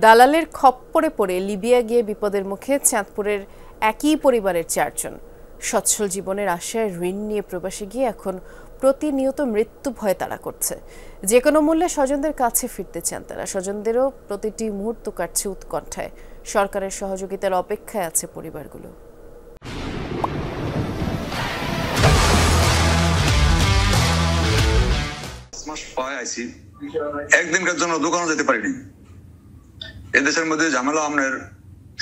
দালালের খপ্পরে পড়ে লিবিয়া গিয়ে বিপদের মুখে চাঁদপুরের একই পরিবারের 4 জন। সচ্ছল জীবনের আশায় ঋণ নিয়ে প্রবাসে গিয়ে এখন প্রতিনিয়ত মৃত্যু ভয় তাড়া করছে। যে কোনো মূল্যে স্বজনদের কাছে ফিরতে চান তারা। স্বজনদেরও প্রতিটি মুহূর্ত কাটছে উৎকণ্ঠায়। সরকারের সহযোগিতার অপেক্ষায় আছে পরিবারগুলো। একদিনকার জন্য দোকানে যেতে পারিনি। এদেশের মধ্যে ঝামেলা আমনের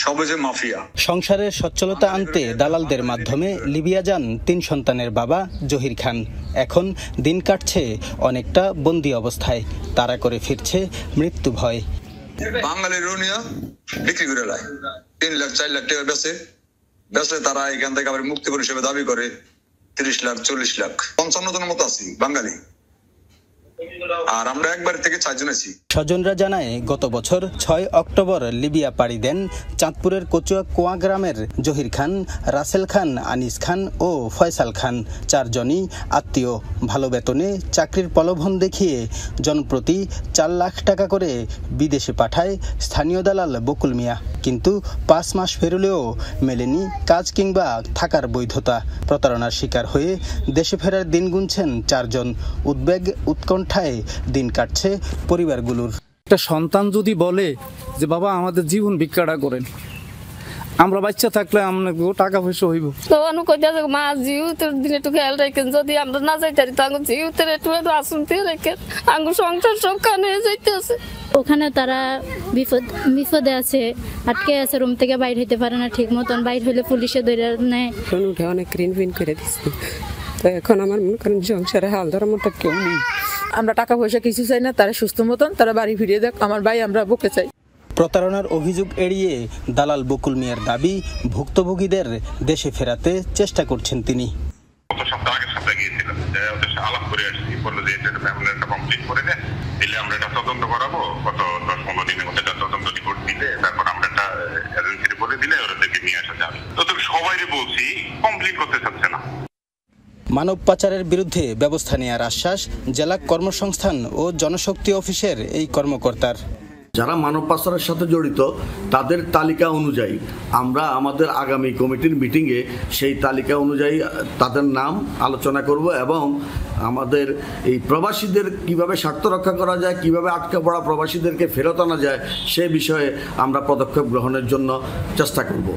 সবচেয়ে মাফিয়া। সংসারের সচ্ছলতা আনতে দালালদের মাধ্যমে লিবিয়া যান 3 সন্তানের বাবা জহির খান। এখন দিন কাটছে অনেকটা বন্দী অবস্থায়। তাড়া করে ফিরছে মৃত্যু ভয়। বাঙালির রুনিয়া বিক্রি করে লাই 3 লাখ 4 লাখ টাকা বেচলে তারা এখান থেকে আবার মুক্তিপণ হিসেবে দাবি করে 30 লাখ 40 লাখ 55 জনের মতো আছি বাঙালি। আর আমরা একবার থেকে 4 জন আছি। স্বজনরা জানায় গত বছর 6 অক্টোবর লিবিয়া পাড়ি দেন চাঁদপুরের কচুয়া কোয়া গ্রামের জহির খান, রাসেল খান, আনিস খান ও ফয়সাল খান। 4 জনই আত্মীয়। ভালো বেতনে চাকরির প্রলোভন দেখিয়ে জনপ্রতি 4 লাখ টাকা করে বিদেশে পাঠায় স্থানীয় দালাল বকুল মিয়া। কিন্তু 5 মাস পেরোলেও মেলেনি কাজ কিংবা থাকার বৈধতা। প্রতারণার শিকার হয়ে দেশে ফেরার দিন গুনছেন 4 জন। উদ্বেগ উৎকণ্ঠায় দিন কাটছে পরিবারগুলোর। একটা সন্তান যদি বলে যে বাবা আমাদের জীবন ভিক্ষাটা করেন, আমরা বাচ্চা থাকলে আমরা টাকা পয়সা হইব তো মা জিউতের দিনে একটু খেয়াল রাখেন। যদি আমরা না যাইতারি তো আঙ্গুর জিউতের একটু আসুন রেখেন। আঙ্গুর সংসার সব কানে যাইতে আছে। ওখানে তারা বিপদে আছে, আটকে আছে, রুম থেকে বাইর হইতে পারে না ঠিক মতন। বাইর হইলে পুলিশে ধরে নেয়। উঠে অনেক ঋণ ফিন করে দিচ্ছি। তো এখন আমার মনে করেন সংসারে হাল ধরার মতো কেউ নেই। আমরা টাকা পয়সা কিছু চাই না, তারা সুস্থ মতন তারা বাড়ি ফিরিয়ে দেখ। আমার ভাই আমরা বুকে চাই। প্রতারণার অভিযোগ এড়িয়ে দালাল বকুল মিয়ার দাবি, ভুক্তভোগীদের দেশে ফেরাতে চেষ্টা করছেন তিনি। আলাপ করে আসছি, বললো যে ফ্যামিলিটা কমপ্লিট করে দেন, দিলে আমরা এটা তদন্ত করাবো। গত 10-15 দিনের মধ্যে তদন্ত রিপোর্ট দিলে তারপর আমরা একটা এজেন্সিতে বলে দিলে ওদেরকে নিয়ে আসা যাবে। তো সবাইকে বলছি কমপ্লিট করতে চাচ্ছে না। মানব পাচারের বিরুদ্ধে ব্যবস্থা নেওয়ার আশ্বাস জেলা কর্মসংস্থান ও জনশক্তি অফিসের এই কর্মকর্তার। যারা মানব পাচারের সাথে জড়িত তাদের তালিকা অনুযায়ী আমরা আমাদের আগামী কমিটির মিটিংয়ে সেই তালিকা অনুযায়ী তাদের নাম আলোচনা করব এবং আমাদের এই প্রবাসীদের কিভাবে স্বার্থ রক্ষা করা যায়, কিভাবে আটকা পড়া প্রবাসীদেরকে ফেরত আনা যায় সে বিষয়ে আমরা পদক্ষেপ গ্রহণের জন্য চেষ্টা করব।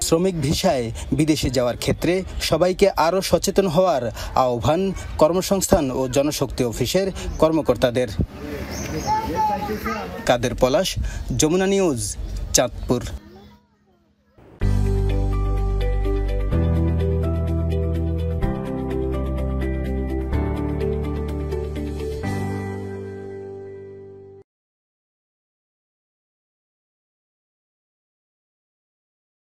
শ্রমিক ভিসায় বিদেশে যাওয়ার ক্ষেত্রে সবাইকে আরও সচেতন হওয়ার আহ্বান কর্মসংস্থান ও জনশক্তি অফিসের কর্মকর্তাদের। কাদের পলাশ, যমুনা নিউজ, চাঁদপুর।